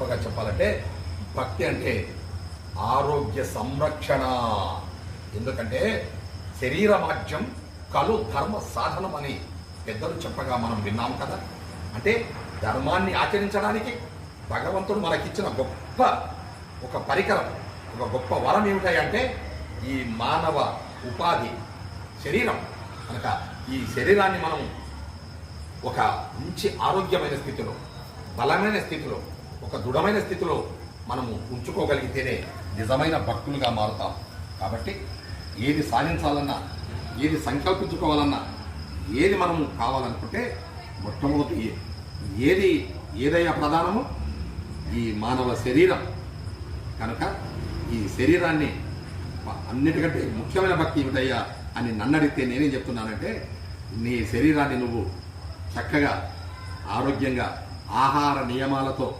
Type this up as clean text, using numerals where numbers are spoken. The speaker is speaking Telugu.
గొప్పగా చెప్పాలంటే భక్తి అంటే ఆరోగ్య సంరక్షణ. ఎందుకంటే శరీరమాజ్యం కలు ధర్మ సాధనం అని పెద్దలు చెప్పగా మనం విన్నాం కదా. అంటే ధర్మాన్ని ఆచరించడానికి భగవంతుడు మనకిచ్చిన గొప్ప ఒక పరికరం, ఒక గొప్ప వరం ఏమిటంటే ఈ మానవ ఉపాధి శరీరం. కనుక ఈ శరీరాన్ని మనం ఒక మంచి ఆరోగ్యమైన స్థితిలో, బలమైన స్థితిలో, ఒక దృఢమైన స్థితిలో మనము ఉంచుకోగలిగితేనే నిజమైన భక్తులుగా మారుతాం. కాబట్టి ఏది సాధించాలన్నా, ఏది సంకల్పించుకోవాలన్నా, ఏది మనము కావాలనుకుంటే మొట్టమొదటి ఏదైనా ప్రధానము ఈ మానవ శరీరం. కనుక ఈ శరీరాన్ని అన్నిటికంటే ముఖ్యమైన భక్తి ఏమిటయ్యా అని నన్నడిగితే నేనేం చెప్తున్నానంటే, నీ శరీరాన్ని నువ్వు చక్కగా ఆరోగ్యంగా ఆహార నియమాలతో